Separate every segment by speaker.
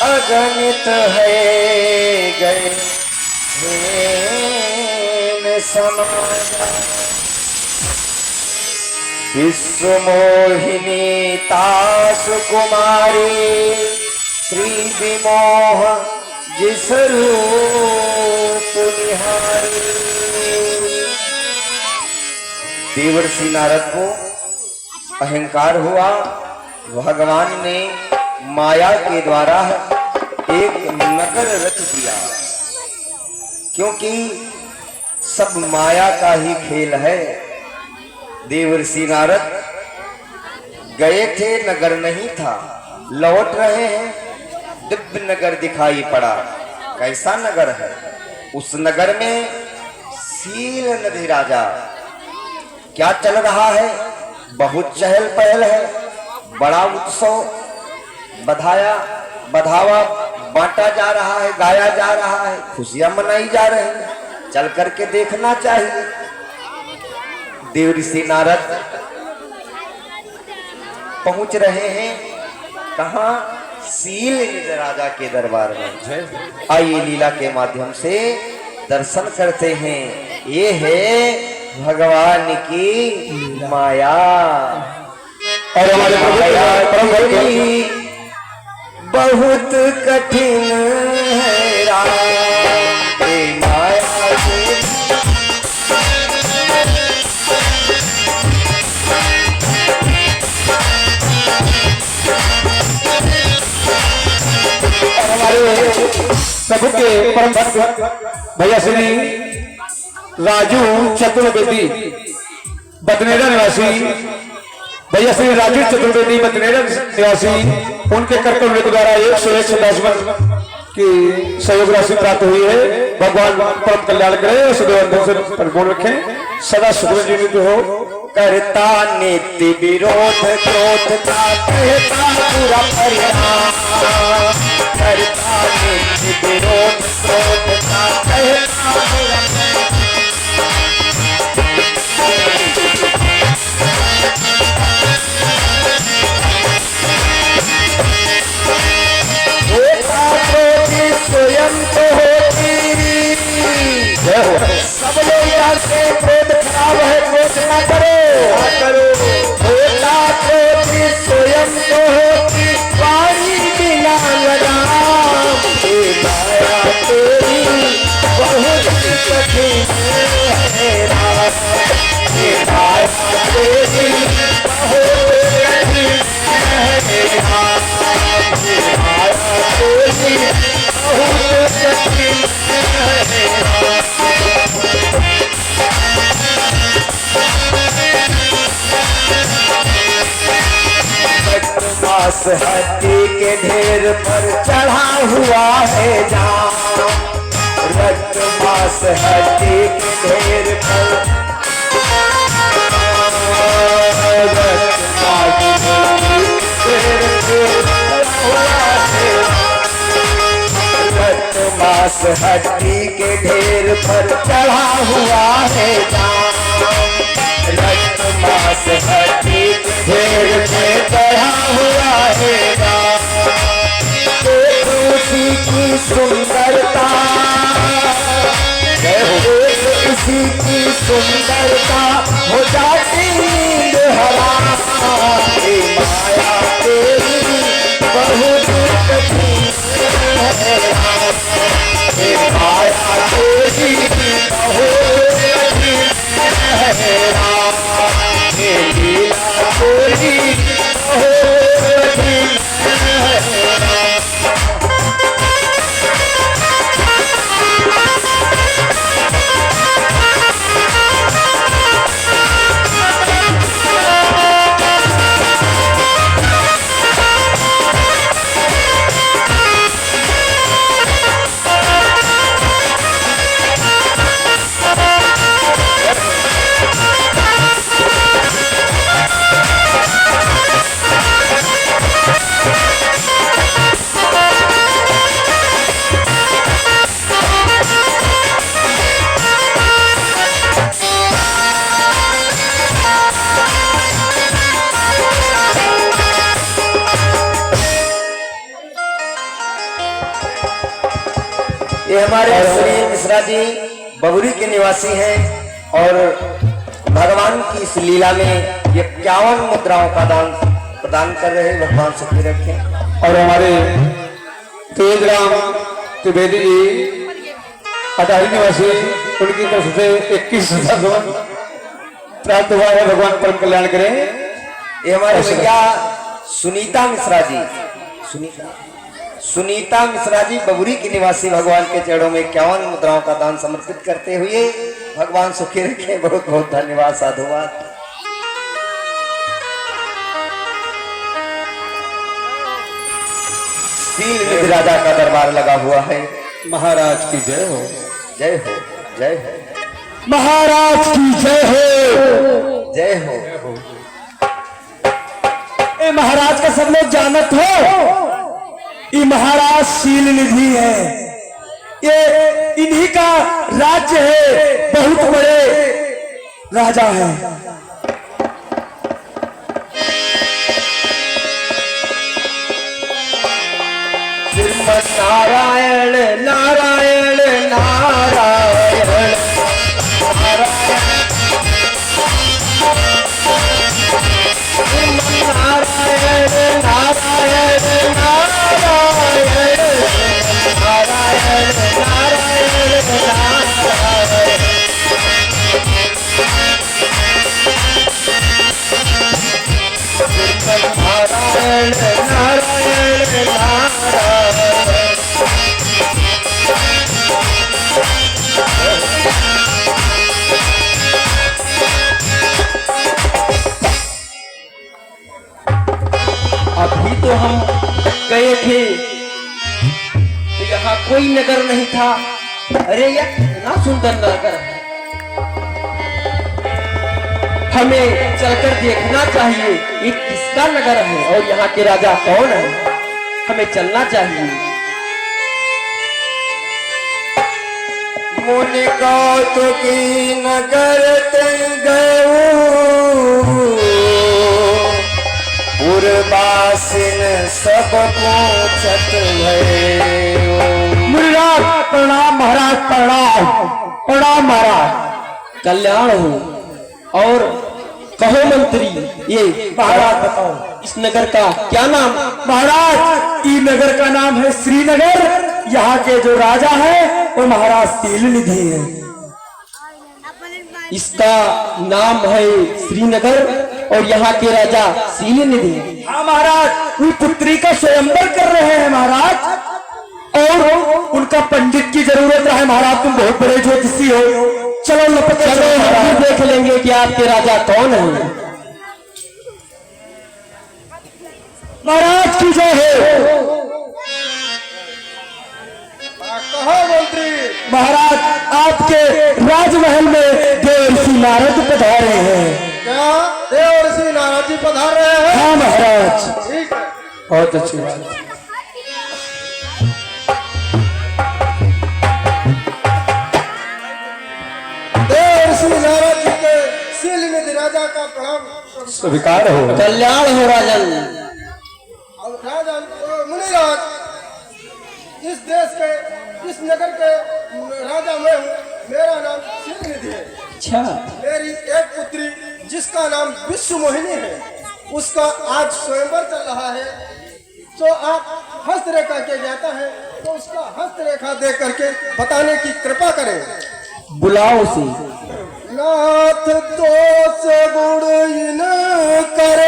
Speaker 1: अगणित है गए समाजा विश्व मोहिनी तास कुमारी श्री विमोह जिस रूप निहारी। देवर्षि नारद को अहंकार हुआ, भगवान ने माया के द्वारा एक नगर रच दिया, क्योंकि सब माया का ही खेल है। देवर्षि नारद गए थे, नगर नहीं था, लौट रहे हैं, दिव्य नगर दिखाई पड़ा। कैसा नगर है? उस नगर में सील नदी राजा। क्या चल रहा है? बहुत चहल पहल है, बड़ा उत्सव, बधावा बांटा जा रहा है, गाया जा रहा है, खुशियां मनाई जा रही हैं। चल करके देखना चाहिए। देवर्षि नारद पहुंच रहे हैं कहां? सील राजा के दरबार में। आइए लीला के माध्यम से दर्शन करते हैं। ये है भगवान की माया। और हमारे माया बहुत कठिन है राम, माया
Speaker 2: प्रभु के परम भक्त भैया श्री राजू चतुर्वेदी बतनेरा निवासी, भैया श्री राजू चतुर्वेदी बतनेरा निवासी, उनके कर्तव्य के द्वारा 101 सदाशिवन की सहयोग राशि प्राप्त हुई है। भगवान परम कल्याण करे, सदैव से परिपूर्ण रखें, सदा सुख जीवित हो।
Speaker 1: करता नित्य विरोध क्रोध का कहता पूरा परिणाम, करता नित्य विरोध क्रोध का कहता पूरा स्वयं तो होती। सब लोग जानते क्रोध खराब है, क्रोध ना करो। होता क्रोध स्वयं तो होती, पानी बिना लगाम। माया तेरी बहुत कठिन है राम, माया तेरी बहुत कठिन है राम, माया तेरी मास हड्डी के ढेर पर चढ़ा हुआ है जाम, रक्त मास हड्डी के ढेर पर मास हड्डी के ढेर पर चढ़ा हुआ है जाम, रक्त मास हड्डी के ढेर पे चढ़ा हुआ है जाम। उसी की सुंदरता, उसी की सुंदरता हो जाती नींद हराम। माया तेरी बहुत कठिन है राम, माया तेरी बहुत कठिन है राम, लीला तेरी बहुत कठिन है राम। ये हमारे श्री मिश्रा जी बबुरी के निवासी हैं और भगवान की इस लीला में 51 मुद्राओं का दान प्रदान कर रहे हैं। भगवान सुखी रखें।
Speaker 2: और हमारे तेजराम त्रिवेदी जी अटारी निवासी, उनकी तरफ से 21,000 प्राप्त हुआ है। भगवान परम कल्याण करें।
Speaker 1: ये हमारे भैया सुनीता मिश्रा जी, सुनीता मिश्रा जी बबुरी के निवासी भगवान के चरणों में 51 मुद्राओं का दान समर्पित करते हुए भगवान सुखी रखे। बहुत बहुत धन्यवाद, साधुवाद। सील निधि राजा का दरबार लगा हुआ है।
Speaker 2: महाराज की जय हो,
Speaker 1: जय हो, जय हो,
Speaker 2: महाराज की जय हो,
Speaker 1: जय हो।
Speaker 2: ए महाराज का सब लोग जानत हो, ये महाराज सील निधि है। ये इन्हीं का राज्य है, बहुत बड़े राजा है।
Speaker 1: नारायण नारायण नारायण नारायण नारायण नारायण नारायण नारायण नारायण अभी तो हम गए थे तो यहाँ कोई नगर नहीं था। अरे यार कितना सुंदर नगर है, हमें चलकर देखना चाहिए ये किसका नगर है और यहाँ के राजा कौन है, हमें चलना चाहिए। मुनि गौत की नगर पुरवासिन सब पूछत भयो।
Speaker 2: मुनिराज प्रणाम, महाराज प्रणाम, प्रणाम महाराज।
Speaker 1: कल्याण हो। और कहो मंत्री, ये
Speaker 2: महाराज बताओ
Speaker 1: इस नगर का क्या नाम?
Speaker 2: महाराज ई नगर का नाम है श्रीनगर। यहाँ के जो राजा है वो महाराज सील निधि है।
Speaker 1: इसका नाम है श्रीनगर और यहाँ के राजा सील निधि।
Speaker 2: हाँ महाराज, उन पुत्री का स्वयंवर कर रहे हैं महाराज, और उनका पंडित की जरूरत है महाराज। तुम बहुत बड़े ज्योतिषी हो, चलो लपट
Speaker 1: चलो हम देख लेंगे कि आपके राजा कौन है।
Speaker 2: महाराज की जय हो।
Speaker 3: कहो मंत्री।
Speaker 2: महाराज आपके राजमहल में देव ऋषि नारद पधारे हैं।
Speaker 3: क्या देव ऋषि नारद जी पधार रहे हैं?
Speaker 2: हाँ महाराज,
Speaker 3: ठीक है,
Speaker 2: बहुत अच्छी बात।
Speaker 3: देव ऋषि नारद जी के सील निधि राजा का प्रणाम
Speaker 2: स्वीकार हो।
Speaker 1: कल्याण हो राजन।
Speaker 3: अब राजा मुनिराज, इस देश के इस नगर के राजा मैं हूँ। मेरा नाम सील निधि है।
Speaker 1: अच्छा,
Speaker 3: मेरी एक पुत्री जिसका नाम विश्व मोहिनी है, उसका आज स्वयंवर चल रहा है। तो आप हस्तरेखा के जाता है तो उसका हस्तरेखा देख करके बताने की कृपा करें।
Speaker 1: बुलाओ उसे।
Speaker 3: नाथ दोष गुण इन कर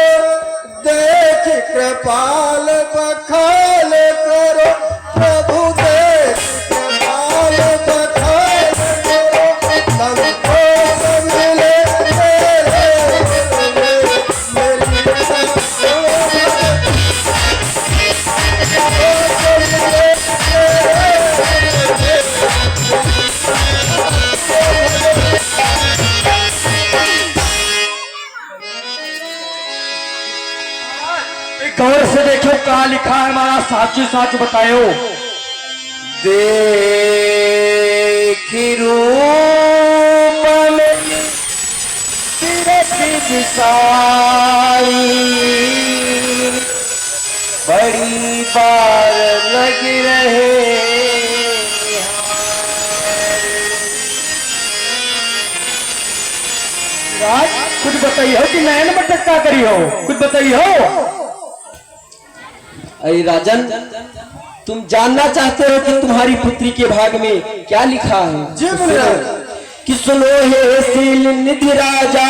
Speaker 3: देख कृपाल बखाल करो, प्रभु देख कृपाल बखाल करो, संतोष मिले
Speaker 2: गौर से देखो क्या लिखा है हमारा, साची साच बताओ।
Speaker 1: देखी रूप में तिरछी दिशाई, बड़ी बार लग रहे
Speaker 2: कुछ बताइए हो कि नयन मटक्का करी हो, कुछ बताइए हो।
Speaker 4: अरे राजन, तुम जानना चाहते हो कि तुम्हारी पुत्री के भाग में क्या लिखा है?
Speaker 3: जी मुनिराज।
Speaker 4: कि सुनो हे सील निधि राजा,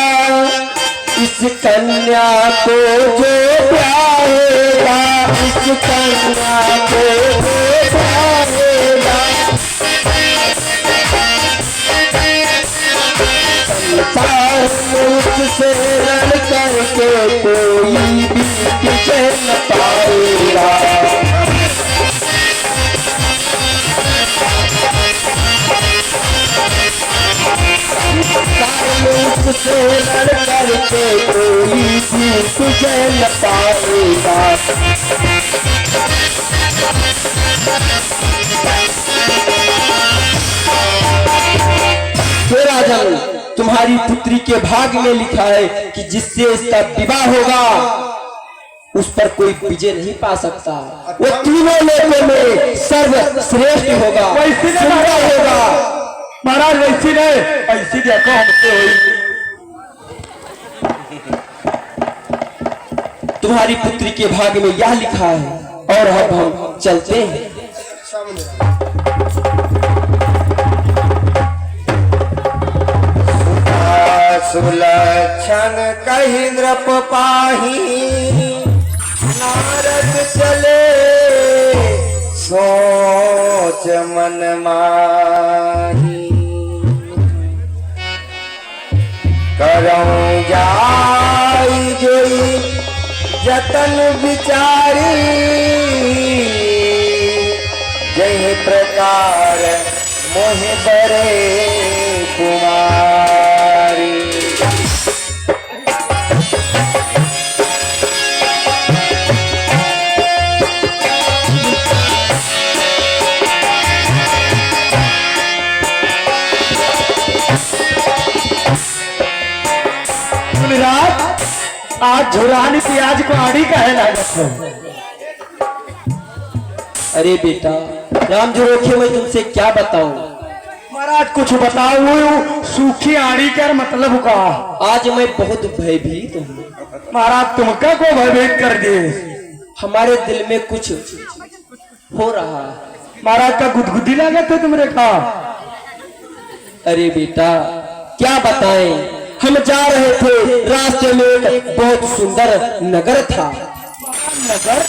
Speaker 4: इस कन्या को जो ब्याहेगा, इस कन्या को जो ब्याहेगा, संसार में उससे लड़ करके कोई भी विजय न पाएगा। से लड़ करके कोई भी तुझे न पाएगा। हे राजन, तुम्हारी पुत्री के भाग में लिखा है कि जिससे इसका विवाह होगा उस पर कोई विजय नहीं पा सकता। वो तीनों लोगों में सर्वश्रेष्ठ होगा, सुंदर होगा।
Speaker 2: महाराज वैसी नहीं, ऐसी देखो हमसे हुई।
Speaker 4: तुम्हारी पुत्री के भाग में यह लिखा है और अब हम चलते हैं।
Speaker 3: अच्छा मुनिराज।
Speaker 1: सुलक्षण कही नृप पाही, नारद चले सोच मन माही। करऊं जाई जोई जतन विचारी, जय प्रकार मोह बरे कुमारी।
Speaker 2: आज झुरानी प्याज को आड़ी का है लागत।
Speaker 4: अरे बेटा राम जोरोखे, मैं तुमसे क्या बताऊं?
Speaker 2: महाराज कुछ बताओ, वो सूखी आड़ी का मतलब का।
Speaker 4: आज मैं बहुत भयभीत हूँ।
Speaker 2: महाराज तुमका को भयभीत कर दिए।
Speaker 4: हमारे दिल में कुछ हो रहा है।
Speaker 2: महाराज का गुदगुदी लागत है तुमरे का।
Speaker 4: अरे बेटा क्या बताएं, हम जा रहे थे, रास्ते में एक बहुत सुंदर नगर था।
Speaker 2: नगर?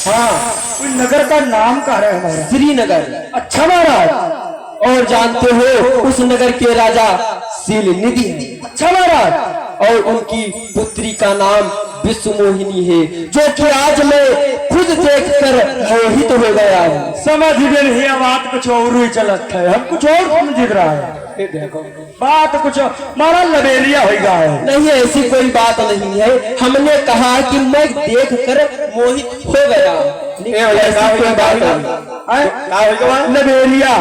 Speaker 2: हाँ, कोई नगर का नाम कह रहे हैं महाराज।
Speaker 4: श्रीनगर।
Speaker 2: अच्छा महाराज।
Speaker 4: और जानते हो उस नगर के राजा सील निधि है।
Speaker 2: अच्छा महाराज।
Speaker 4: और उनकी पुत्री का नाम विश्व मोहिनी है, जो कि आज मैं खुद देखकर मोहित हो गया हूँ।
Speaker 2: समझ भी नहीं, बात कुछ और ही चलत है, हम कुछ और समझ रहा है। देखो बात कुछ महाराज लबेलिया हो गया है।
Speaker 4: नहीं, ऐसी कोई बात नहीं है। हमने कहा कि मैं देखकर मोहित हो गया, ऐसी कोई बात नहीं।
Speaker 2: लबेलिया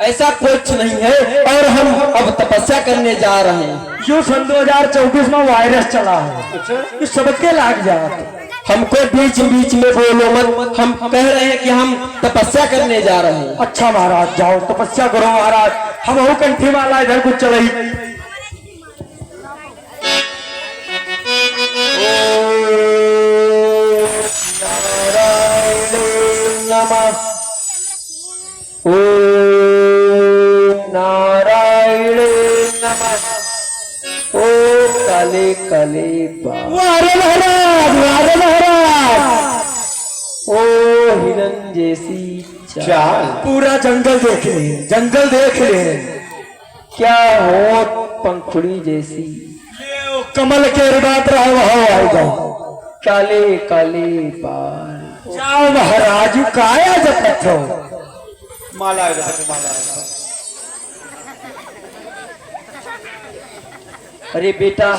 Speaker 4: ऐसा कुछ नहीं है। और हम अब तपस्या करने जा रहे हैं।
Speaker 2: जो सन 2024 में वायरस चला है, तो सबके लाग जाए।
Speaker 4: हमको बीच बीच में बोलो मत। हम कह रहे हैं कि हम तपस्या करने जा रहे हैं।
Speaker 2: अच्छा महाराज, जाओ तपस्या करो महाराज। हम हो कंठी वाला इधर कुछ चलाई।
Speaker 4: नारायण नमः। नारायण नमः। काले काले
Speaker 2: वारे महाराज, वारे महाराज।
Speaker 4: ओ हिरन जैसी
Speaker 2: चाल। पूरा जंगल देख ले, जंगल देख ले।
Speaker 4: क्या हो पंखुड़ी जैसी।
Speaker 2: कमल के बात रहा वहां आएगा।
Speaker 4: काले काले बाल।
Speaker 2: जाओ महाराज, काया जपत हो।
Speaker 3: माला
Speaker 4: अरे बेटा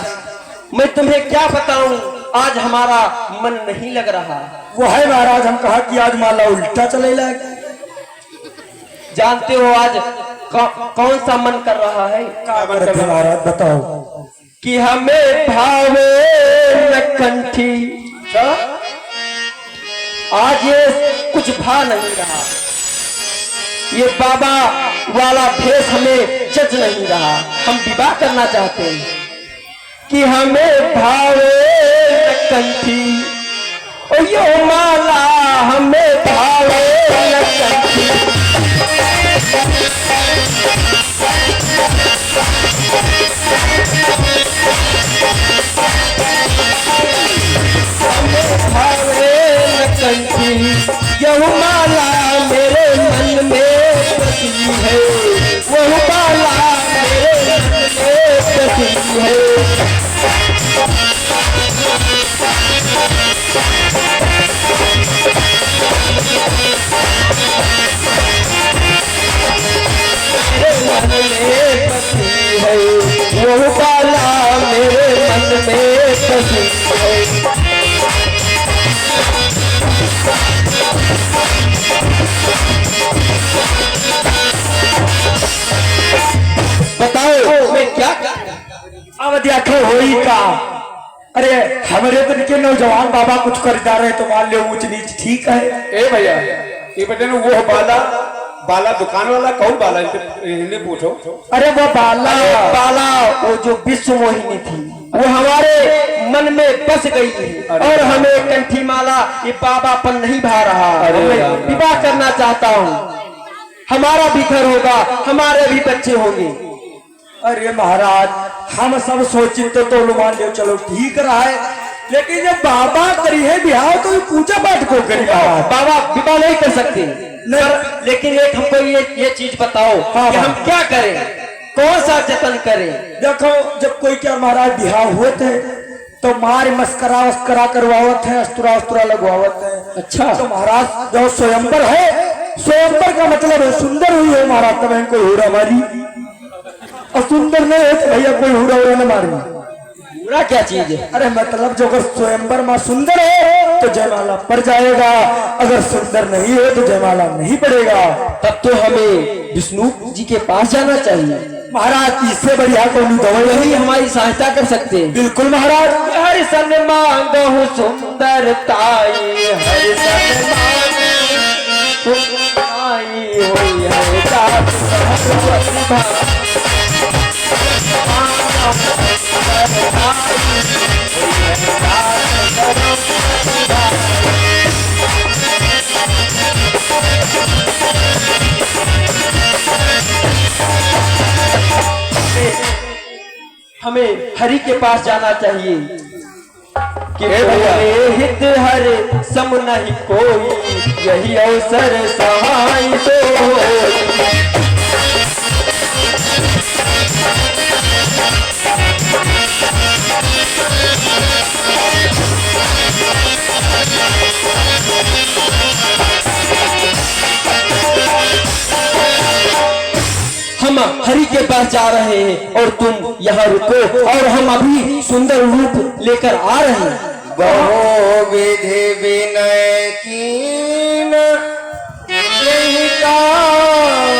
Speaker 4: मैं तुम्हें क्या बताऊं, आज हमारा मन नहीं लग रहा।
Speaker 2: वो है महाराज, हम कहा कि आज माला उल्टा चलेगा।
Speaker 4: जानते हो आज कौन सा मन कर रहा है?
Speaker 2: महाराज बताओ।
Speaker 4: कि हमें भावे न कंठी। आज ये कुछ भा नहीं रहा, ये बाबा वाला भेष हमें जज नहीं रहा। हम विवाह करना चाहते हैं। कि हमें भावे न कंठी, ओ यो माला हमें भावे न कंठी। हमें भावे न कंठी, यह माला मेरे मन में बसी है, वह माला मेरे मन में बसी है। मन में बसी है, वो बाला मेरे मन में बसी है। बताओ मैं क्या
Speaker 2: अब देखो होई का। अरे हमारे दिन के नौजवान बाबा कुछ कर जा रहे तो मान लो ऊंच नीच ठीक है।
Speaker 5: ए भैया ये बेटे ने वो बाला बाला दुकान वाला कौन बाला इन्हें पूछो।
Speaker 4: अरे वो बाला बाला वो जो विश्व मोहिनी थी वो हमारे मन में बस गई थी और हमें कंठी माला ये बाबापन नहीं भा रहा। मैं विवाह करना चाहता हूँ, हमारा भी घर होगा, हमारे भी बच्चे होंगे।
Speaker 2: अरे महाराज हम सब सोचित तो मान लो चलो ठीक रहा है, लेकिन जब बाबा करी है बिहार तो ये पूजा पाठ को करी महाराज।
Speaker 4: बाबा विवाह नहीं कर सकते नहीं, लेकिन एक हमको ये चीज बताओ कि हम क्या करें, कौन सा जतन करें।
Speaker 2: देखो जब कोई क्या महाराज बिहार हुए थे तो मार मस्करा वस्करा करवावत है, अस्त्रा अस्त्रा लगवावत है।
Speaker 4: अच्छा
Speaker 2: तो महाराज जो स्वयंवर है, स्वयंवर का मतलब है सुंदर हुई है महाराज तब इनको हुरा मारी, और सुंदर नहीं है तो भैया कोई हुरा हुरा न मारी।
Speaker 4: पूरा क्या चीज है?
Speaker 2: अरे मतलब जो अगर स्वयंवर में सुंदर है तो जयमाला पड़ जाएगा, अगर सुंदर नहीं है तो जयमाला नहीं पड़ेगा।
Speaker 4: तब तो हमें विष्णु जी के पास जाना चाहिए
Speaker 2: महाराज, इससे बढ़िया कोई दवाई
Speaker 4: यही हमारी सहायता कर सकते हैं।
Speaker 2: बिल्कुल महाराज।
Speaker 4: हर सन मांगहु सुंदरताई, हर सन मांगहु सुंदरताई, होई है जात सहस्र भाई। हमें हरि के पास जाना चाहिए कि हित हर सम नहीं कोई, यही अवसर सहाय तो। हम हरि के पास जा रहे हैं और तुम यहाँ रुको, और हम अभी सुंदर रूप लेकर आ रहे हैं।
Speaker 1: बहु विधि विनय कीन यही काला,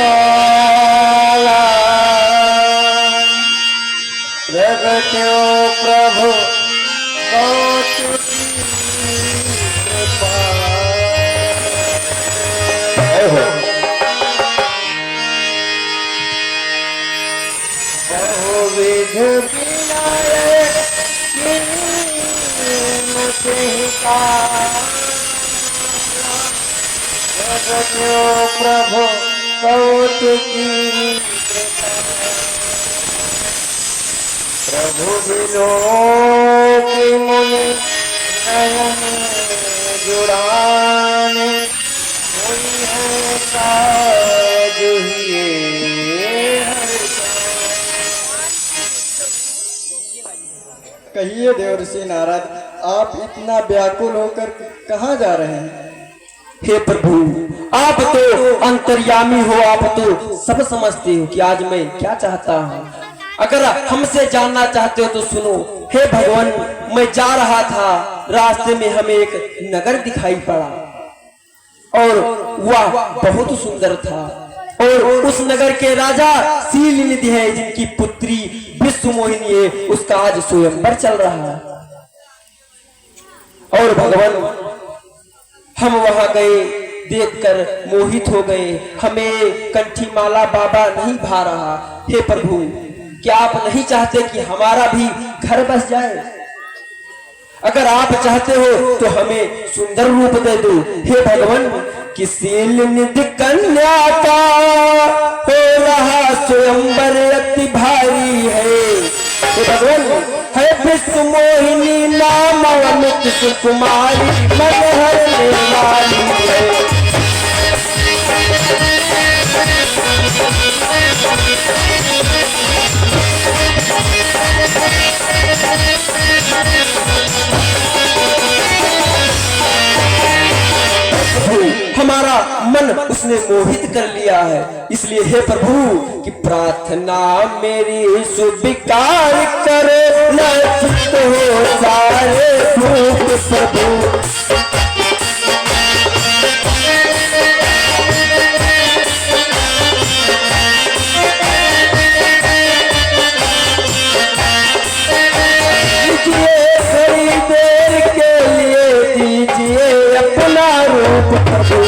Speaker 1: प्रगट्यो प्रभु कौतुक कृपा। बहुविध विनय प्रगट्यो प्रभु कौतुकी, प्रभु विलोकी मुनि नयन जुड़ाने, कोई है साज हिये
Speaker 3: कहिए देवर्षि नारद, आप इतना व्याकुल होकर कहाँ जा रहे हैं?
Speaker 4: हे प्रभु, आप तो अंतर्यामी हो, आप तो सब समझते हो कि आज मैं क्या चाहता हूँ। अगर हमसे जानना चाहते हो तो सुनो। हे भगवान, मैं जा रहा था, रास्ते में हमें एक नगर दिखाई पड़ा और वह बहुत सुंदर था, और उस नगर के राजा शीलनिधि है, जिनकी पुत्री विश्व मोहिनी है, उसका आज स्वयंवर चल रहा है। और भगवान, हम वहां गए, देखकर मोहित हो गए, हमें कंठी माला बाबा नहीं भा रहा। हे प्रभु, क्या आप नहीं चाहते कि हमारा भी घर बस जाए। अगर आप चाहते हो तो हमें सुंदर रूप दे दो। हे भगवान, किसी निधि कन्या का हो रहा स्वयंवर अति भारी है। हे भगवान, है विश्व मोहिनी नाम अमित सुकुमारी मन हरने वाली है। हमारा मन उसने मोहित कर लिया है, इसलिए हे प्रभु कि प्रार्थना मेरी स्वीकार करो, न चित्त हो सारे भूत प्रभु। दीजिए थोड़ी देर के लिए, दीजिए अपना रूप प्रभु।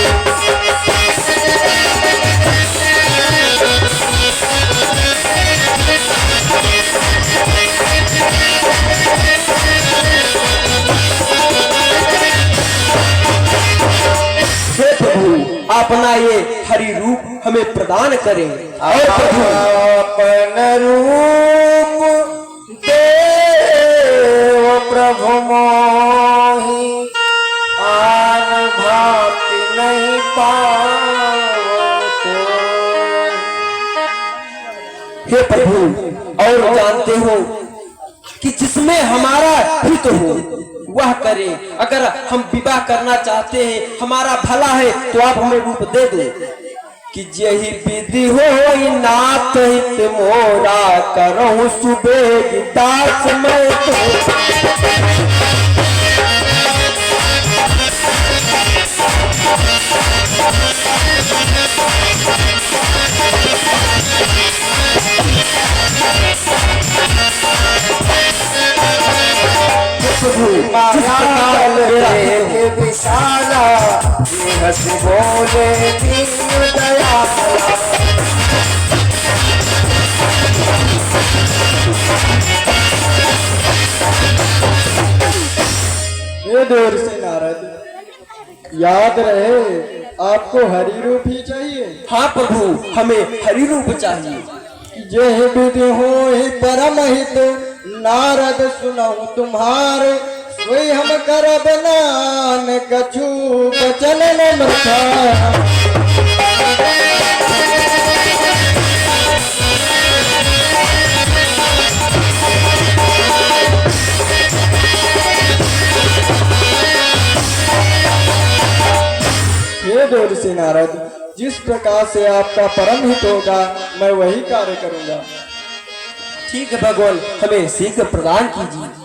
Speaker 4: हे प्रभु, अपना ये हरि रूप हमें प्रदान करें। और प्रभु
Speaker 1: अपन रूप देव प्रभु मोहि, आन भांति नहीं पावत।
Speaker 4: हे प्रभु, और जानते हो कि जिसमें हमारा हित हो वह करे। अगर हम विवाह करना चाहते हैं, हमारा भला है, तो आप हमें रूप दे दो। कि यही विधि हो नाथ हित मोरा, करो सुबेग दास मैं तो।
Speaker 1: विशाला हंस बोले दीन दयाला।
Speaker 3: ये दूर से नारद, याद रहे आपको हरि रूप ही चाहिए।
Speaker 4: हाँ प्रभु, हमें हरि रूप चाहिए।
Speaker 3: यह विधि हो ही परम हित, नारद सुनऊ तुम्हारे, सोई हम करब नान कछु बचन न मृथा। हे दूर से नारद, जिस प्रकार से आपका परम हित होगा मैं वही कार्य करूंगा।
Speaker 4: ठीक है भगवान, हमें शीघ्र प्रदान कीजिए।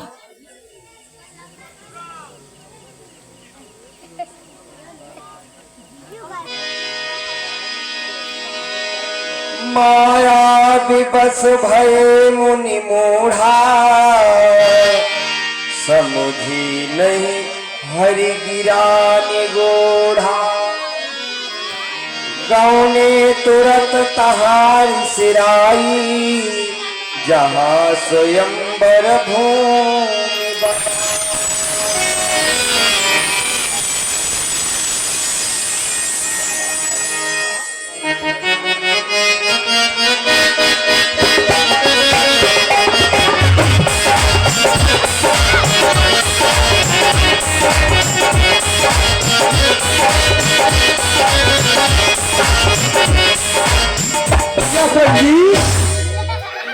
Speaker 1: माया विवश भय मुनि मूढ़ा, समुझी नहीं हरि गिरा निगोढ़ा। गौने तुरत तहारी सिराई, जहाँ स्वयंवर भूमि बसा।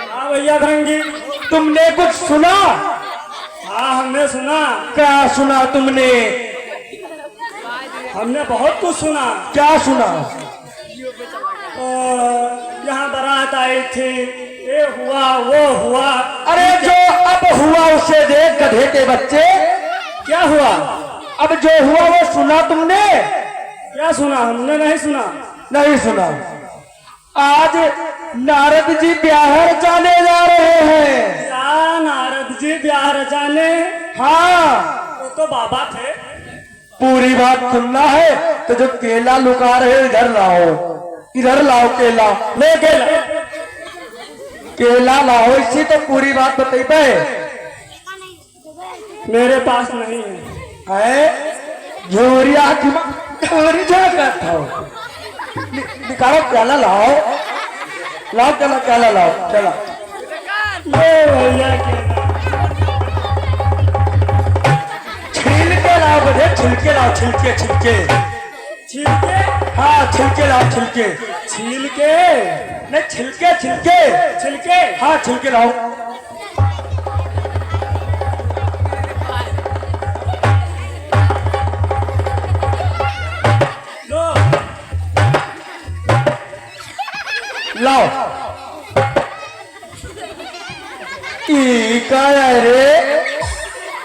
Speaker 6: हाँ भैया धरंगी, तुमने कुछ सुना? हाँ हमने सुना।
Speaker 2: क्या सुना तुमने?
Speaker 6: हमने बहुत कुछ सुना।
Speaker 2: क्या सुना?
Speaker 6: यहाँ बारात आई थी, ये हुआ वो हुआ।
Speaker 2: अरे जो अब हुआ उसे देख गधे के बच्चे।
Speaker 6: क्या हुआ?
Speaker 2: अब जो हुआ वो सुना तुमने?
Speaker 6: क्या सुना? हमने नहीं सुना।
Speaker 2: नहीं सुना। आज नारद जी ब्याहर जाने जा रहे हैं।
Speaker 6: क्या नारद जी ब्याह रचाने?
Speaker 2: हाँ,
Speaker 6: वो तो बाबा थे।
Speaker 2: पूरी बात सुनना है तो जो केला लुका रहे इधर लाओ, इधर लाओ केला। ले केला, केला लाओ, इसी तो पूरी बात बताइए।
Speaker 6: मेरे पास नहीं है।
Speaker 2: झोरिया की झोरी क्या करता हो? निकालो प्याला लाओ, लाओ चला प्याला लाओ चला।
Speaker 6: ये भैया के
Speaker 2: छिलके लाओ बड़े, छिलके लाओ, छिलके छिलके।
Speaker 6: छिलके,
Speaker 2: हाँ छिलके लाओ, छिलके।
Speaker 6: छिलके
Speaker 2: नहीं छिलके छिलके।
Speaker 6: छिलके।
Speaker 2: हाँ छिलके लाओ।
Speaker 6: दो।
Speaker 2: लाओ। का रे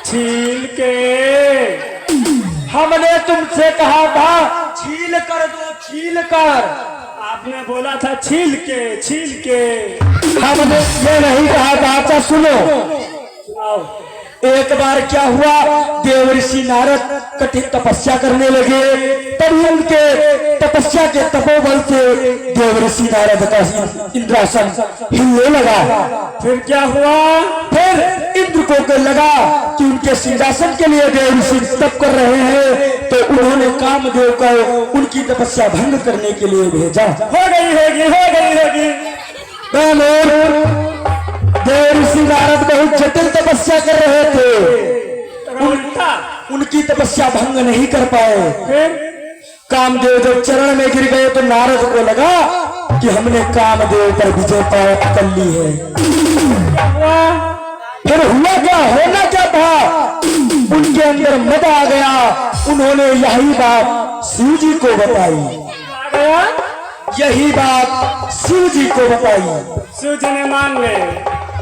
Speaker 6: छिलके।
Speaker 2: हमने तुमसे कहा था छील कर दो, छील कर।
Speaker 6: आपने बोला था छील के, छील के।
Speaker 2: हमने ये नहीं कहा था। अच्छा सुनो,
Speaker 6: सुनाओ।
Speaker 2: एक बार क्या हुआ, देव ऋषि नारद कठिन तपस्या करने लगे, तभी उनके तपस्या के तपोबल से देव ऋषि नारद का इंद्रासन हिलने लगा।
Speaker 6: फिर क्या हुआ?
Speaker 2: फिर इंद्र को लगा कि उनके सिंहासन के लिए देव ऋषि तप कर रहे हैं, तो उन्होंने कामदेव को उनकी तपस्या भंग करने के लिए भेजा।
Speaker 6: हो गई होगी, हो गई होगी।
Speaker 2: देव ऋषि नारद बहुत जटिल तपस्या कर रहे थे,
Speaker 6: उल्टा।
Speaker 2: उनकी तपस्या भंग नहीं कर पाए।
Speaker 6: फिर
Speaker 2: कामदेव जब चरण में गिर गए तो नारद को लगा कि हमने कामदेव पर विजय प्राप्त कर ली है।
Speaker 6: क्या हुआ?
Speaker 2: फिर हुआ क्या, होना क्या था, उनके अंदर मद आ गया। उन्होंने यही बात शिव जी को बताई।
Speaker 6: आ गया?
Speaker 2: यही बात शिव जी को बताई।
Speaker 6: शिव जी ने मान गए।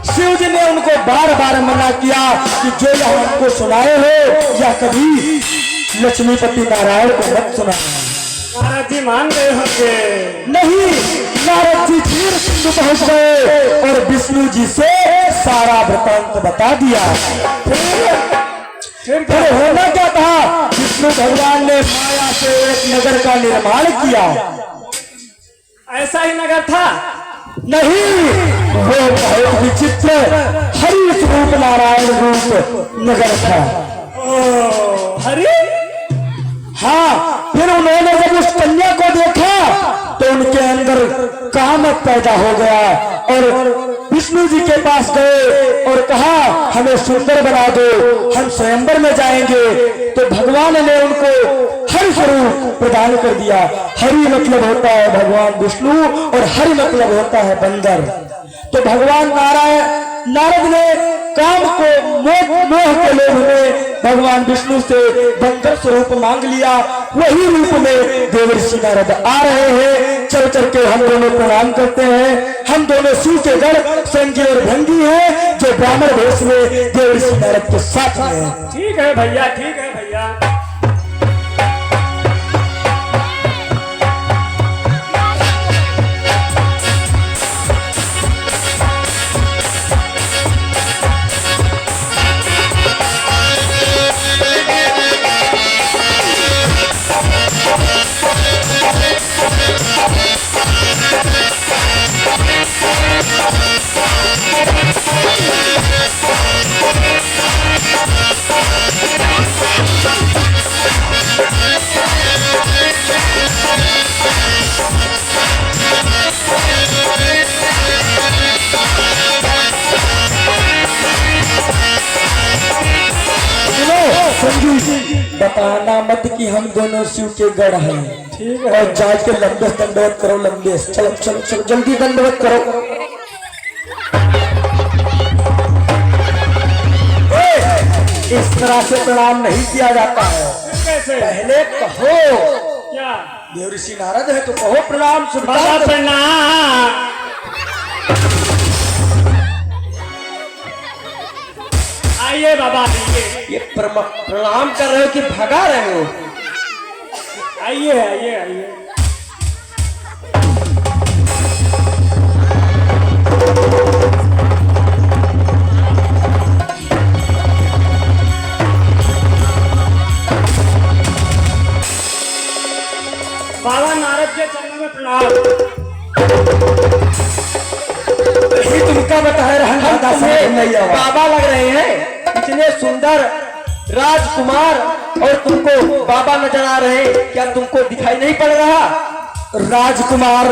Speaker 2: शिव जी ने उनको बार बार मना किया कि जो यह हमको सुनाए हो या कभी लक्ष्मीपति नारायण को मत सुनाना।
Speaker 6: नारद जी मान गए होंगे।
Speaker 2: नहीं, नारद जी फिर सिंधु पहुंच गए और विष्णु जी से सारा वृतांत बता दिया। फिर होना क्या था, विष्णु भगवान ने माया से एक नगर का निर्माण किया।
Speaker 6: ऐसा ही नगर था?
Speaker 2: नहीं, वो बहुत विचित्र हरि स्वरूप नारायण रूप नगर था।
Speaker 6: ओ, हरि?
Speaker 2: हाँ, फिर उन्होंने जब उस कन्या को देखा तो उनके अंदर काम पैदा हो गया और विष्णु जी के पास गए और कहा हमें सुंदर बना दो, हम स्वयंवर में जाएंगे। तो भगवान ने उनको हरि स्वरूप प्रदान कर दिया। हरि मतलब होता है भगवान विष्णु और हरि मतलब होता है बंदर। तो भगवान नारद ने काम को मोह के लोभ में भगवान विष्णु से बंदर स्वरूप मांग लिया। वही रूप में देव ऋषि नारद आ रहे हैं। चल चल के हम दोनों प्रणाम करते हैं। हम दोनों शिव के गण संजय और भंगी हैं जो ब्राह्मण वेश में देव ऋषि नारद के साथ में हैं।
Speaker 6: ठीक है भैया, ठीक है भैया।
Speaker 2: बताना मत कि हम दोनों शिव के गढ़ हैं।
Speaker 6: ठीक है।
Speaker 2: और जाके लंबे दंडवत करो, लंबे चलो चलो चलो जल्दी दंडवत करो। इस तरह से प्रणाम नहीं किया जाता है।
Speaker 6: कैसे?
Speaker 2: पहले कहो
Speaker 6: क्या?
Speaker 2: देव ऋषि नारद है तो कहो प्रणाम।
Speaker 6: बाबा प्रणाम। आइए बाबा, आइए।
Speaker 4: ये प्रणाम कर रहे हो कि भगा रहे हो?
Speaker 6: आइए आइए आइए। बाबा नारद के चरणों में प्रणाम।
Speaker 2: तुमका बताए रहन
Speaker 4: बाबा लग रहे हैं, इतने सुंदर राजकुमार और तुमको बाबा नजर आ रहे हैं, क्या तुमको दिखाई नहीं पड़ रहा?
Speaker 6: राजकुमार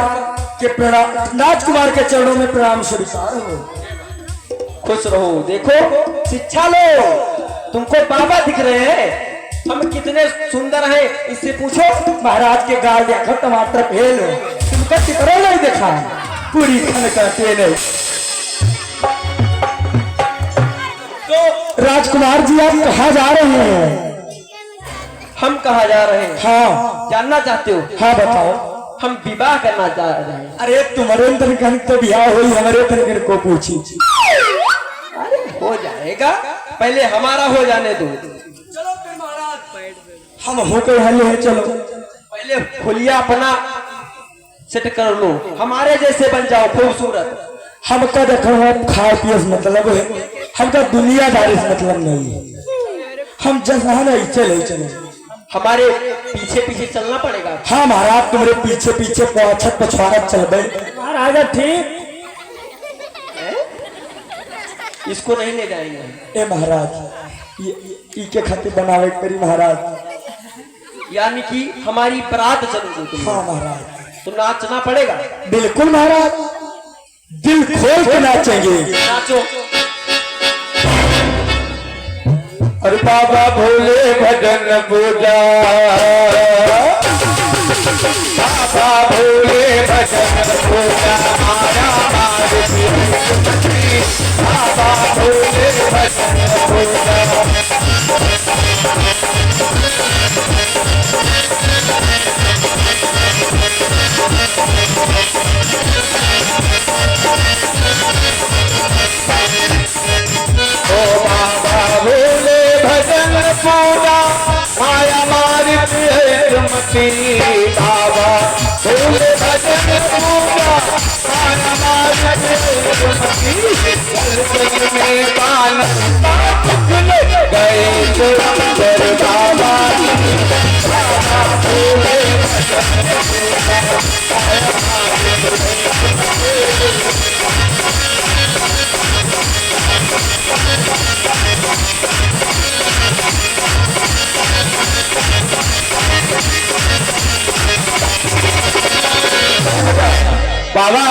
Speaker 6: राजकुमार के चरणों में प्रणाम स्वीकार हो।
Speaker 4: खुश रहो, देखो शिक्षा लो, तुमको बाबा दिख रहे हैं। हम कितने सुंदर हैं इससे पूछो।
Speaker 6: महाराज के गाल देखो टमाटर फेल हो, तुमका चित्र नहीं देखा, पूरी खन करते नहीं। तो राजकुमार जी आप कहाँ जा रहे हैं?
Speaker 4: हम कहाँ जा रहे हैं?
Speaker 6: हाँ
Speaker 4: जानना चाहते हो?
Speaker 6: हाँ बताओ।
Speaker 4: हम विवाह करना चाह रहे हैं।
Speaker 6: अरे तुम्हारे तनकन तो ब्याह हुई, हमारे तनकन को पूछी।
Speaker 4: अरे हो जाएगा, पहले हमारा हो जाने दो।
Speaker 6: हम होकर हल है, चलो
Speaker 4: पहले खुलिया अपना सेट कर लो, हमारे जैसे बन जाओ खूबसूरत।
Speaker 6: हमका देखो खाए पिए से मतलब है, हमका दुनियादारी से मतलब नहीं है। हम जैसा नहीं चले चले
Speaker 4: हमारे पीछे पीछे चलना पड़ेगा।
Speaker 6: हाँ महाराज तुम्हारे पीछे पीछे पाछत पछवाड़ा चल गए महाराज। ठीक
Speaker 4: इसको नहीं ले जाएंगे।
Speaker 6: ए महाराज ये के खातिर बनावे करी महाराज।
Speaker 4: यानी कि हमारी बारात चलोगे तुम?
Speaker 6: हाँ महाराज।
Speaker 4: तो नाचना पड़ेगा।
Speaker 6: बिल्कुल महाराज, दिल खोल के नाचेंगे।
Speaker 4: नाचो।
Speaker 2: और बाबा भोले भजन पूजा, बाबा भोले भजन पूजा, माया मारती बाबा भोले भजन पूजा। ओ बाबा भोले भजन पूजा, माया मारती है मती बाबा भोले भजन पूजा, माया मारती है मती में पान गए अंदर बाबा भोले भजन बाबा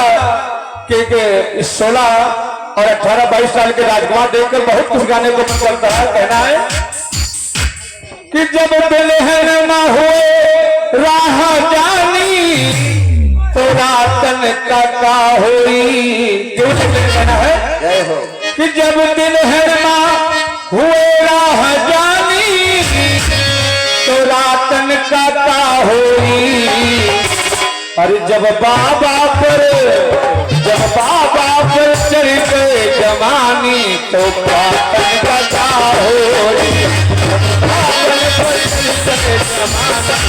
Speaker 2: के 16 और 18-22 साल के राजकुमार देखकर बहुत कुछ गाने को मन करता है। कहना है कि जब दुल्हन ना हुए राह जानी तो रातन का हुई। क्यों कहना है?
Speaker 1: जय हो।
Speaker 2: कि जब दुल्हन ना हुए राह जानी तो रातन का हुई। अरे जब बाबा पर चढ़ गए जमानी तो पापन का हो री। पापन पर चढ़ गए जमानी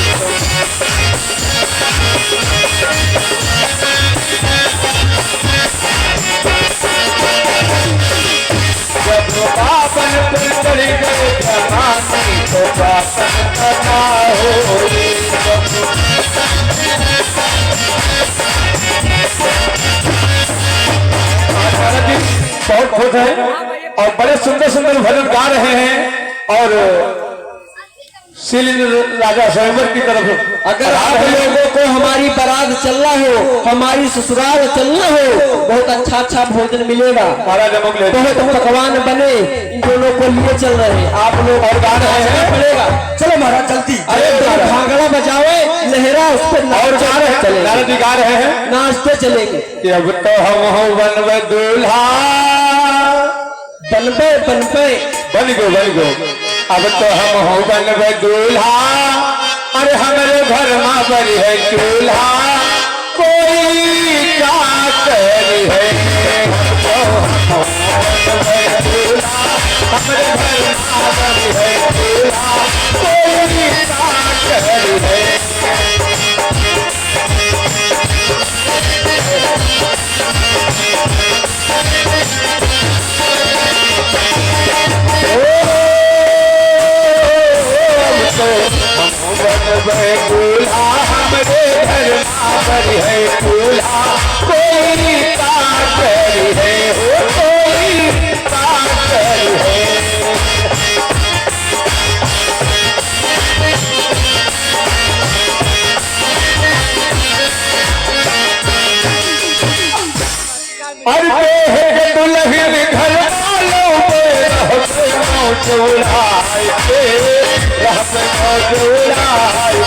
Speaker 2: जब पापन पर चढ़ गए जमानी तो पापन का हो री। बहुत खुश है और बड़े सुंदर सुंदर भजन गा रहे हैं। और शिलिंग राजा स्वयंवर की तरफ
Speaker 4: अगर आप लोगों को हमारी बारात चलना हो, हमारी ससुराल चलना हो, बहुत अच्छा अच्छा भोजन मिलेगा।
Speaker 2: महाराज अमुक ले
Speaker 4: बहुत पकवान बने, इन दोनों को लिए चल रहे हैं। आप लोग और गा रहे हैं पड़ेगा।
Speaker 6: चलो महाराज जल्दी।
Speaker 4: अरे भांगड़ा बजावे, लहरा उस पर
Speaker 2: और गा रहे हैं, नारद जी गा रहे हैं।
Speaker 4: नाचते चलेंगे।
Speaker 2: कि अब तो हम हो बनवे दूल्हा,
Speaker 4: बनपे
Speaker 2: बन गो अब तो हम हो बनवे दूल्हा। अरे हमारे घर माँ बड़ी है चूल्हा, कोई क्या करी है। हमारे घर माँ बड़ी है चूल्हा, कोई क्या करी है। दूल्हा हमारे घर मावरी है दूल्हा, कोई काटरी है हो, कोई काटरी है। मौज उड़ाए के राह पे मौज उड़ाए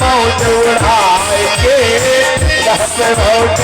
Speaker 2: मौज उड़ाए के राह पे मौज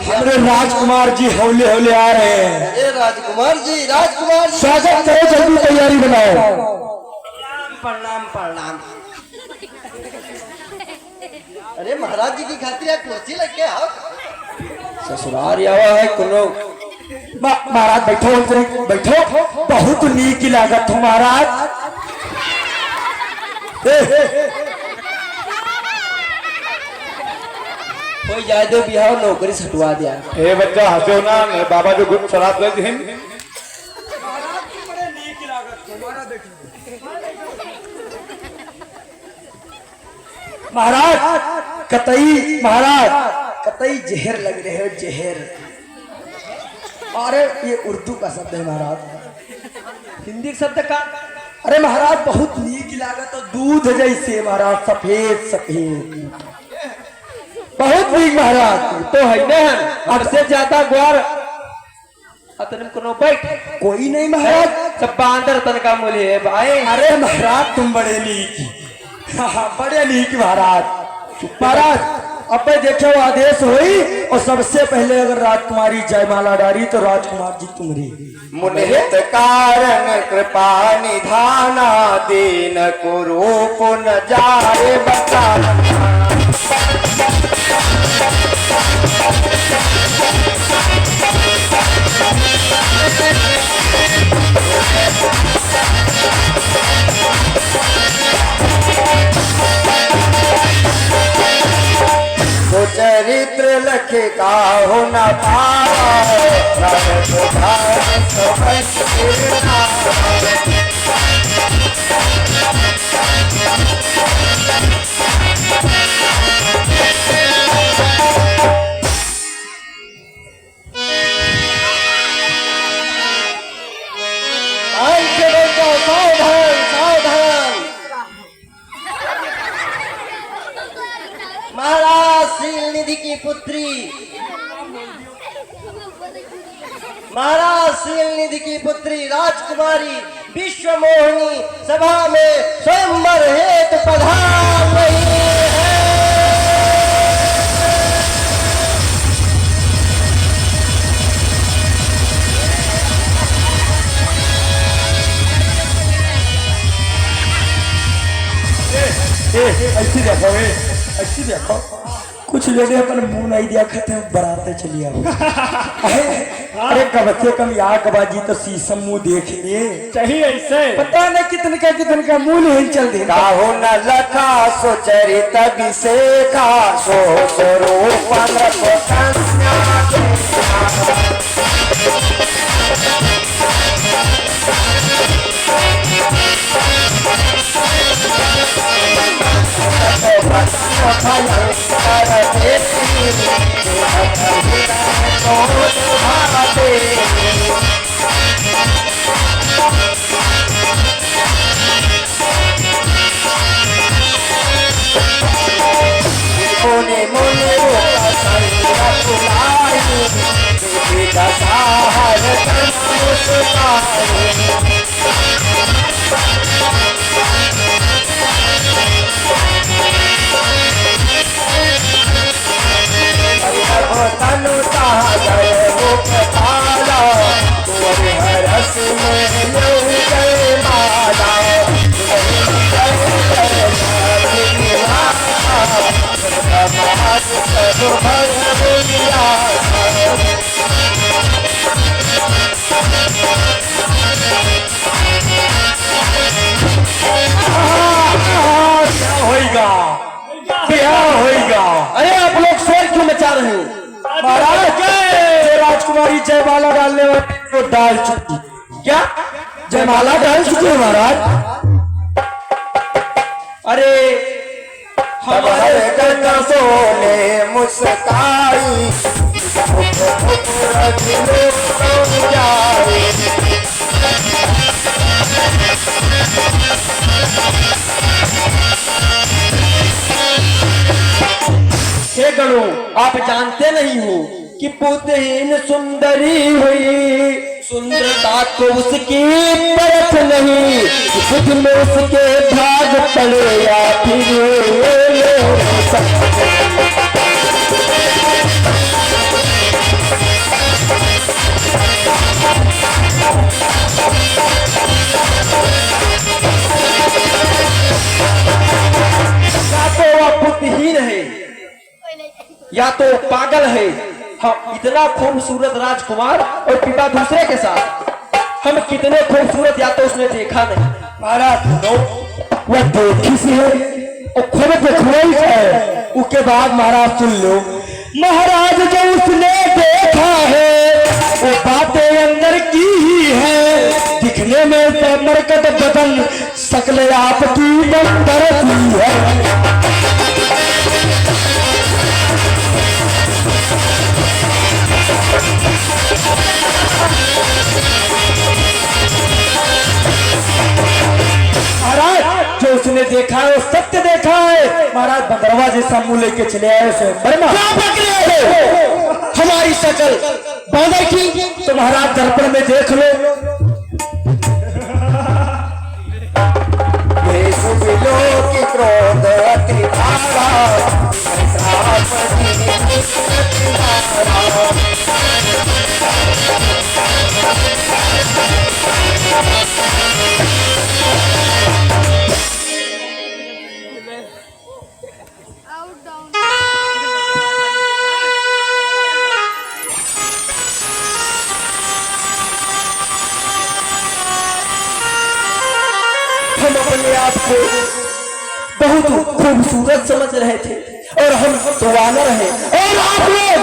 Speaker 6: हमरे राजकुमार जी हौले हौले आ रहे हैं।
Speaker 3: अरे राजकुमार जी
Speaker 6: स्वागत करो, जल्दी तैयारी बनाओ।
Speaker 3: प्रणाम प्रणाम। अरे महाराज जी की खातिर आप कुर्सी लग के आओ।
Speaker 4: ससुराल आवा है कोनो
Speaker 6: महाराज बैठो, बैठो। बहुत नीक लागत हो महाराज।
Speaker 4: कोई जाए दो बिहार नौकरी छटवा दिया।
Speaker 2: ए बच्चा हंसो ना, बाबा जो गुट शराब दे दिन
Speaker 6: महाराज कतई जहर लग रहे हो, जहर। अरे ये उर्दू का शब्द है महाराज।
Speaker 4: हिंदी शब्द का?
Speaker 6: अरे महाराज बहुत नीक लागत हो, दूध जैसे महाराज, सफेद सफेद, बहुत नीक महाराज।
Speaker 4: तो है ना, अब से ज्यादा ग्वार अतन कोनो बैठ
Speaker 6: कोई नहीं महाराज।
Speaker 4: सब बांदर तन का मूल्य है भाई।
Speaker 6: अरे महाराज तुम बड़े नीक, बड़े नीक महाराज। अब देखो आदेश हुई, और सबसे पहले अगर राजकुमारी जयमाला डाली तो राजकुमार जी तुम्हारी।
Speaker 1: मुनिहित कारण कृपा निधाना, दीन को रूप न जाए बताना। तो चरित्र लखे का हो न पाए,
Speaker 3: सावधान। महाराज शीलनिधि की पुत्री, महाराज शीलनिधि की पुत्री राजकुमारी विश्व मोहिनी सभा में स्वयंवर हेतु पधार रही है।
Speaker 6: ऐसी देखो, ऐसी देखो। कुछ लेने अपन मुंह नहीं दिया, खत्म बराते चली आओ। अरे कम से कम यहाँ कबाजी तो शीशम मुंह देख लिए
Speaker 5: चाहिए ऐसे।
Speaker 6: पता नहीं कितने का मुंह नहीं चल दे।
Speaker 1: काहू न लखा सो चरित विशेखा, सो स्वरूप मोने मोने तनु सागर मुख पाला तुअर हरस में लो गए माला सब भर दुनिया
Speaker 6: होएगा क्या होएगा?
Speaker 4: अरे आप लोग शोर क्यों मचा रहे हैं?
Speaker 6: महाराज जो राजकुमारी जयमाला डालने वाली को डाल चुकी।
Speaker 4: क्या
Speaker 6: जयमाला डाल चुकी है महाराज।
Speaker 4: अरे
Speaker 1: हमारे कदमों ने मुस्काई जाए
Speaker 4: हे गणों, आप जानते नहीं हो कि पुतहीन सुंदरी हुई, सुंदरता को उसकी परख नहीं, बुद्ध में उसके भाग पड़े या फिर या तो वह बुद्धिहीन है या तो पागल है। हम इतना खूबसूरत राजकुमार और पिता दूसरे के साथ, हम कितने खूबसूरत या तो उसने देखा नहीं।
Speaker 6: महाराज वह देखी सी है और खुद देखवाई है। उसके बाद महाराज सुन लो, महाराज जो उसने देखा है वो बातें अंदर की ही है, दिखने में तो मरकत बदन शक्ल आपकी मंतर की है। महाराज जो उसने देखा है वो सत्य देखा है। महाराज बंदरवा जैसा मुंह लेके चले आए उसे बर्मा हमारी शक्ल बांदर की, तो महाराज दर्पण में देख लो।
Speaker 1: की क्रोध अति भारा
Speaker 4: हम अपने आप को बहुत खूबसूरत समझ रहे थे और हम तो वानर हैं, और आप लोग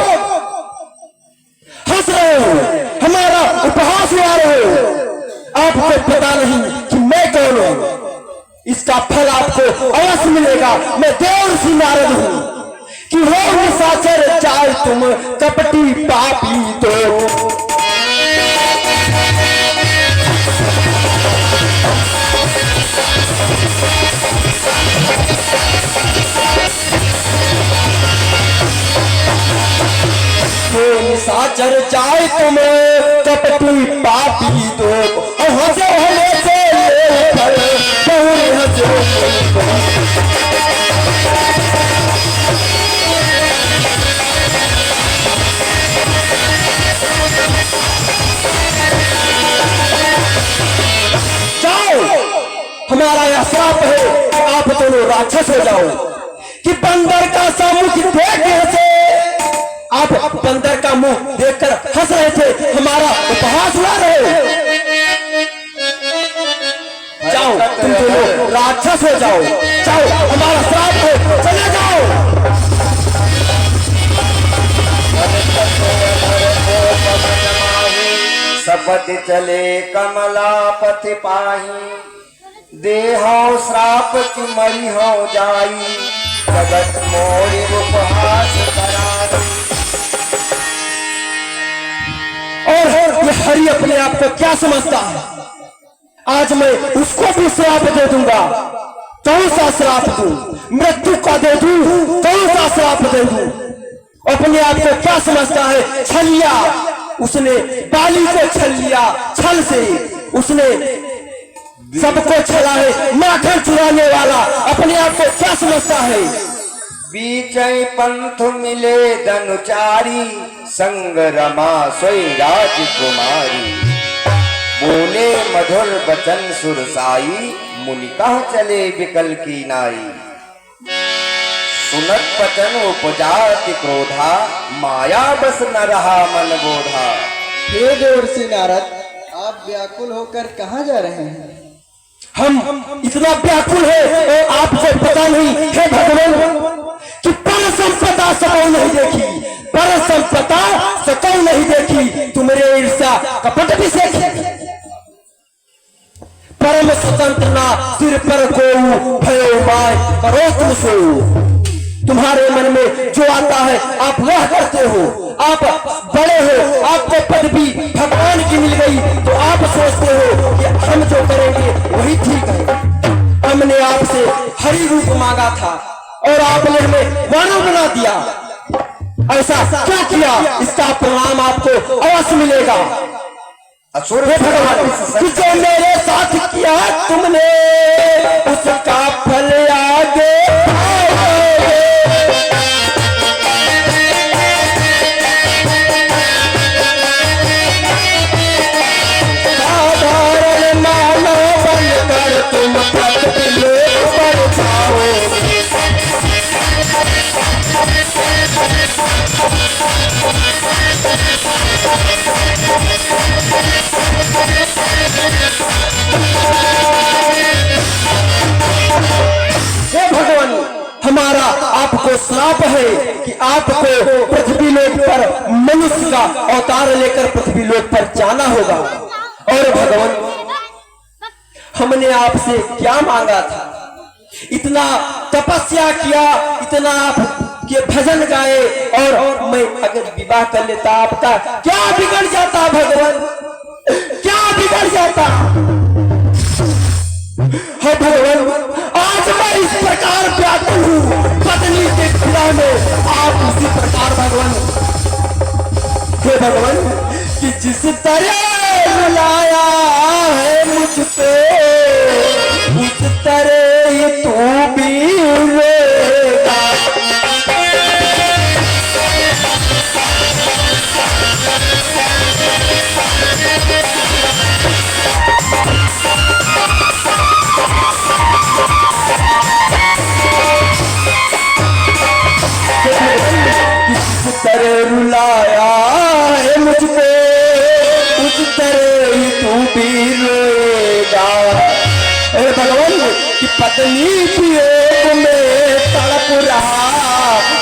Speaker 4: हंस रहे हो, हमारा उपहास उड़ा रहे हो। आपको पता नहीं कि मैं कौन हूं। इसका फल आपको अवश्य मिलेगा। मैं देवर्षि नारद हूं कि हो निशाचर चाहे तुम कपटी पापी तो। निशाचर चाहे तुम कपटी पापी दो, और हंसे हले से जाओ, हमारा यह श्राप है, आप दोनों राक्षस हो जाओ। कि बंदर का सम्मुख देखने से आप बंदर का मुंह देखकर हंस रहे थे, हमारा उपहास उड़ा रहे। जाओ तुम दोनों राक्षस हो जाओ, जाओ हमारा श्राप है, चले जाओ।
Speaker 1: सबद चले कमला पथ पाही, देहो श्राप की मरी हो जाई, जगत मोरी उपहास कराई।
Speaker 4: और ये हरि अपने आप को क्या समझता है? आज मैं उसको भी श्राप दे दूंगा। कौन सा श्राप दूं? मृत्यु का दे दूं? कौन सा श्राप दे दूं? अपने आप को क्या समझता है? छलिया, उसने बाली को छल लिया, छल से उसने सबको छला है। माखन चुराने वाला अपने आप को क्या समझता है?
Speaker 1: बीच पंथ मिले धनुचारी, संग रमा सोई राजकुमारी। बोले मधुर बचन सुरसाई, मुनि कह चले विकल की नाई। सुनत बचन उपजाति क्रोधा, माया बस न रहा मन बोधा।
Speaker 3: हे देवर्षि नारद, आप व्याकुल होकर कहाँ जा रहे हैं?
Speaker 4: हम इतना व्याकुल है और आपको पता नहीं है भगवान कि पर संपदा सकौ नहीं देखी, पर संपदा सकौ नहीं देखी, तुम्हारे ईर्ष्या कपट भी सीखी। परम स्वतंत्र ना सिर पर को भयो माय करो तुम सो। तुम्हारे मन में जो आता है आप वह करते हो। आप बड़े हो, आपको पदवी भगवान की मिल गई तो आप सोचते हो कि हम जो करेंगे वही ठीक है। हमने आपसे हरि रूप मांगा था और आपने हमें वानर बना दिया। ऐसा क्या किया? इसका परिणाम आपको अवश्य मिलेगा।
Speaker 1: असुर
Speaker 4: भगवान जो मेरे साथ किया तुमने, उसका फल आगे हमारा आपको श्राप है कि आपको पृथ्वी लोक पर मनुष्य का अवतार लेकर पृथ्वी लोक पर जाना होगा। और भगवान हमने आपसे क्या मांगा था? इतना तपस्या किया, इतना आपके भजन गाए और मैं अगर विवाह कर लेता आपका क्या बिगड़ जाता भगवान? क्या बिगड़ जाता? हाँ भगवान, आज मैं इस प्रकार व्याकुल हूँ पत्नी के खिला में, आप उसी प्रकार भगवान हे भगवान कि जिस तरह रुलाया है मुझको, उस तरह ही तू भी रोएगा। तरह रुलाया है मुझको, उस तरह ही तू भी रोएगा। भगवान कि पत्नी वियोग में तड़प रहा,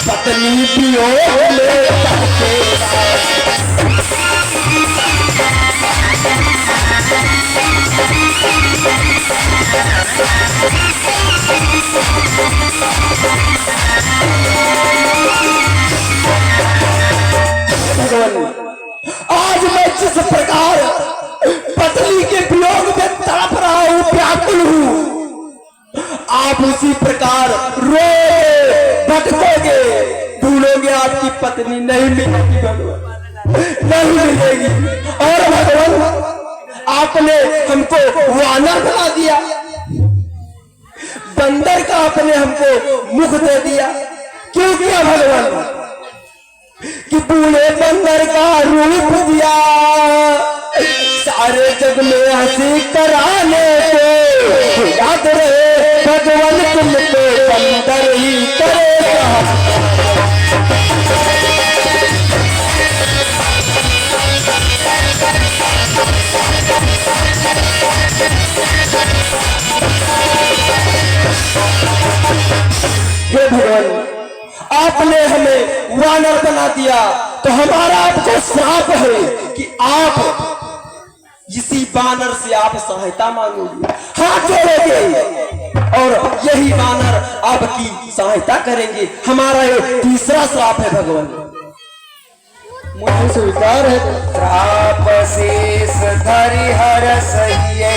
Speaker 4: पत्नी वियोग में तड़पेगा। आज मैं जिस प्रकार पत्नी के वियोग में तड़प रहा हूं, व्याकुल हूं, आप उसी प्रकार रोए भटकोगे, भूलोगे आपकी पत्नी नहीं मिलेगी भगवान, नहीं मिलेगी। और भगवान आपने हमको वानर बना दिया, बंदर का आपने हमको मुख दे दिया। क्यों किया भगवान? कि बूढ़े बंदर का रूप दिया, सारे जग में हंसी कराने को। याद रहे भगवान तुमको बंदर ही करेगा। हे भगवान, आपने हमें वानर बना दिया तो हमारा आपको श्राप है कि आप इसी वानर से आप सहायता मांगोगे, हाथ जोड़ोगे और यही वानर आपकी सहायता करेंगे। हमारा ये तीसरा श्राप है भगवान।
Speaker 3: मुझे स्वीकार है।
Speaker 1: श्राप शेष धरि हर सहिए,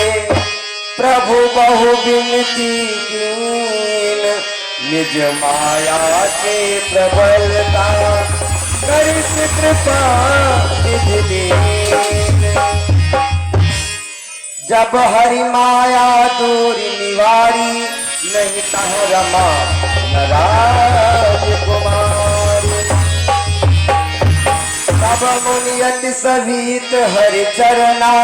Speaker 1: प्रभु बहु विनती कीन। निज माया के प्रबलता, करिस कृपा निधि दीन। जब हरि माया दूर निवारी, नहीं तह रमा न राजकुमारी। तब मुनियति सहित हरि चरना,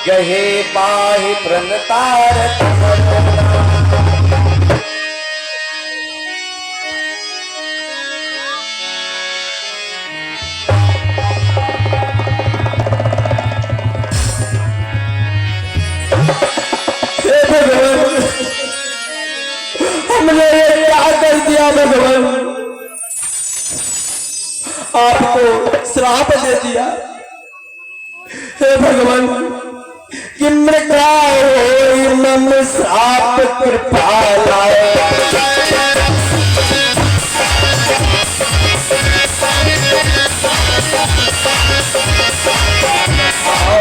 Speaker 1: गहे पाहि प्रणतारत वरना।
Speaker 4: हमने ये क्या कर दिया भगवान, आपको श्राप दे दिया। हे भगवान, कि मृगा होई मम श्राप कृपा लाए।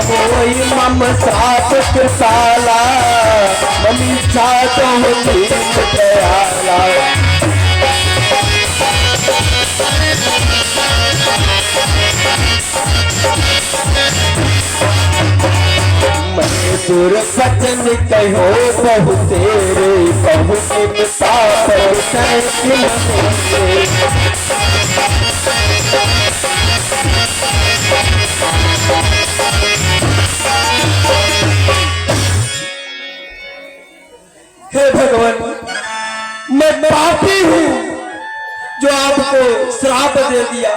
Speaker 4: होई मम श्राप कृपा लाए, ममी चाहता हूँ दयाला। सुर बचन कहो बहु तेरे, बहु निमता पर सैकिल तेरे। हे भगवान, मैं पापी हूँ जो आपको श्राप दे दिया।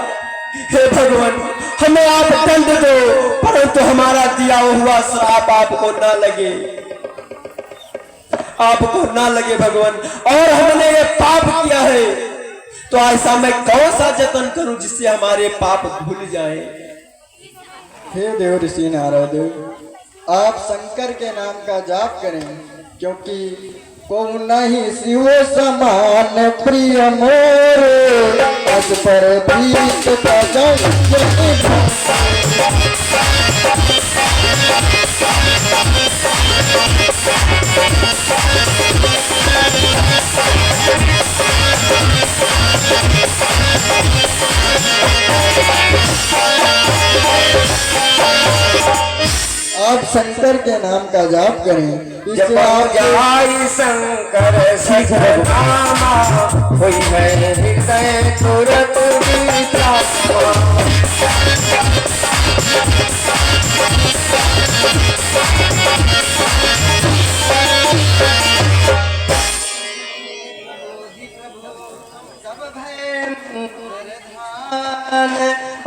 Speaker 4: हे भगवान, हमें आप दंड दो, परंतु हमारा दिया हुआ श्राप आपको ना लगे, आपको ना लगे भगवान। और हमने ये पाप किया है, तो ऐसा मैं कौन सा जतन करूं जिससे हमारे पाप धुल जाए।
Speaker 6: हे देव ऋषि नारद, आप शंकर के नाम का जाप करें, क्योंकि को नहीं शिव समान प्रिय मोरे, अज पर प्रीत बजाई। आप शंकर के नाम का जाप करें, इससे आप
Speaker 1: जाई शंकर सखनामा, होई है हृदय तुरत विश्रामा।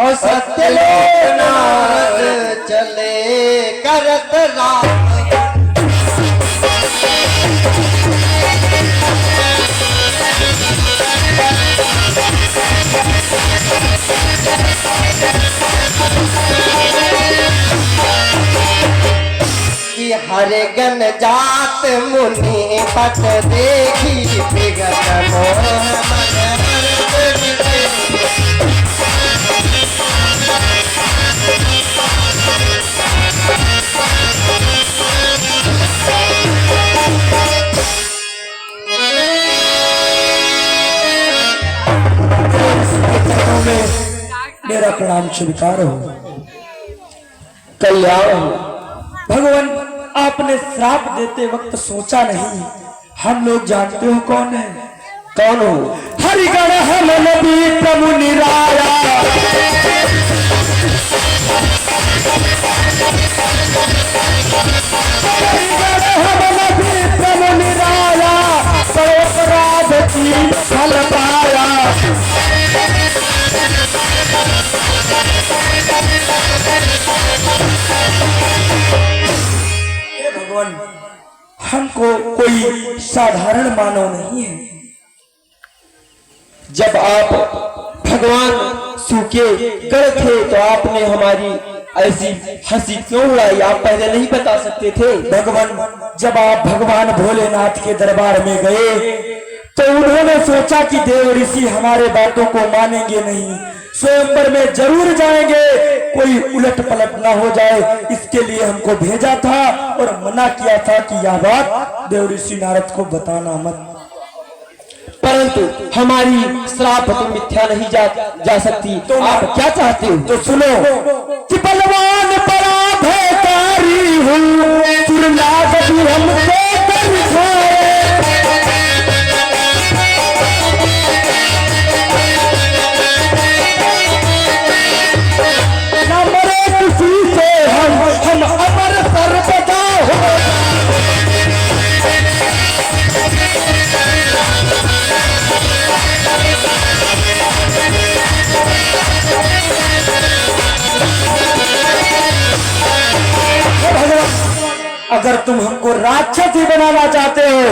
Speaker 6: और सत्य लोक चले करत राम। कि हरे गन जात मुनि पट देखी, विगत मोह मन मेरा प्रणाम स्वीकार हो।
Speaker 4: कल्याण हो।
Speaker 6: भगवान, आपने श्राप देते वक्त सोचा नहीं, हम लोग जानते हो कौन है।
Speaker 4: कौन हो?
Speaker 6: हरिगण हम नबी प्रभु निराया, हरिगण हम नबी प्रभु निराया, सर्वपराध की फल पाया। हे भगवान, हमको कोई साधारण मानव नहीं है।
Speaker 4: जब आप भगवान सूखे गए थे तो आपने हमारी ऐसी हंसी क्यों उड़ाई? आप पहले नहीं बता सकते थे?
Speaker 6: भगवान, जब आप भगवान भोलेनाथ के दरबार में गए तो उन्होंने सोचा कि देव ऋषि हमारे बातों को मानेंगे नहीं, स्वयंवर में जरूर जाएंगे, कोई उलट पलट ना हो जाए, इसके लिए हमको भेजा था और मना किया था कि यह बात देव ऋषि नारद को बताना मत।
Speaker 4: पर परंतु हमारी श्राप तो मिथ्या नहीं जा सकती। तो आप क्या चाहते हो?
Speaker 6: तो सुनो कि बलवान पराधकारी हूँ, तुरनाग भी हमको कर खाए। न मरे किसी से हम अमर सर्वदा हो। अगर तुम हमको राक्षस ही बनाना चाहते हो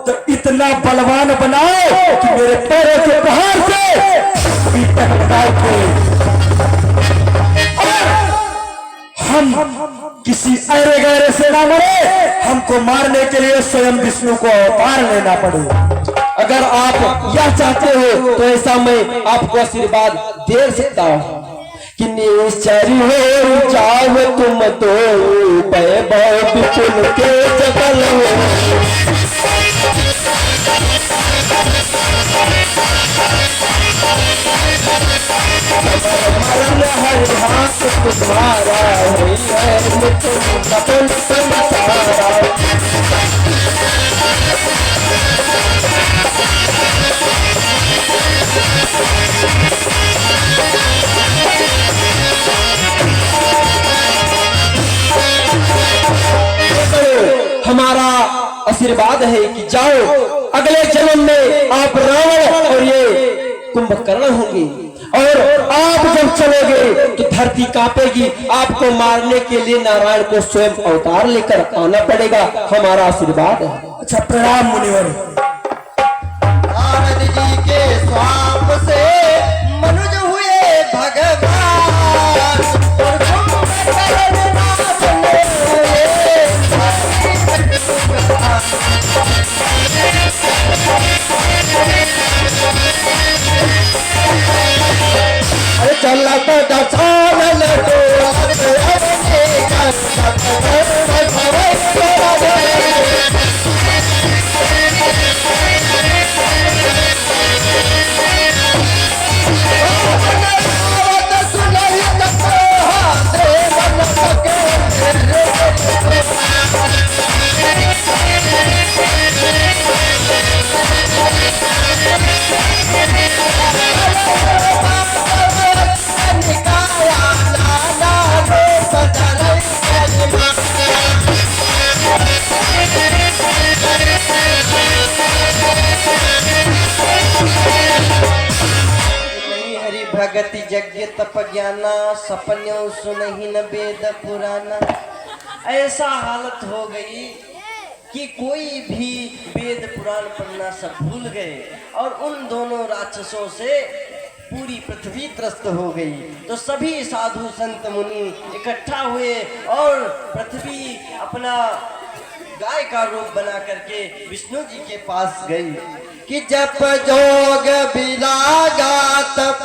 Speaker 6: तो इतना बलवान बनाओ कि मेरे पैरों के बाहर से पीतक लगाओ हम किसी अरे गहरे से ना मरे, हमको मारने के लिए स्वयं विष्णु को अवतार लेना पड़े।
Speaker 4: अगर आप यह चाहते हो तो ऐसा मैं आपको आशीर्वाद दे सकता हूँ कि निश्चर हो जाओ तुम तो वैभव विपुल के जगल हो। मरण हर हाथ तुम्हारा हुई है तुम कपल संसारा। हमारा आशीर्वाद है कि जाओ, अगले जन्म में आप रावण और ये कुंभकर्ण होंगे, और आप जब चलोगे तो धरती कांपेगी। आपको मारने के लिए नारायण को स्वयं अवतार लेकर आना पड़ेगा। हमारा आशीर्वाद है।
Speaker 6: अच्छा, प्रणाम मुनिवर।
Speaker 3: नारद जी के स्वाप से मनुज हुए भगवान, और कुंभकर्ण नाथ ने
Speaker 6: अरे चला तो दसानल तो
Speaker 3: भगति यज्ञ तप ज्ञाना, सपन्यों सुनहि न वेद पुराना। ऐसा हालत हो गई कि कोई भी वेद पुराण पढ़ना सब भूल गए, और उन दोनों राक्षसों से पूरी पृथ्वी त्रस्त हो गई। तो सभी साधु संत मुनि इकट्ठा हुए और पृथ्वी अपना गाय का रूप बना करके विष्णु जी के पास गई कि जप जोग विरागा तप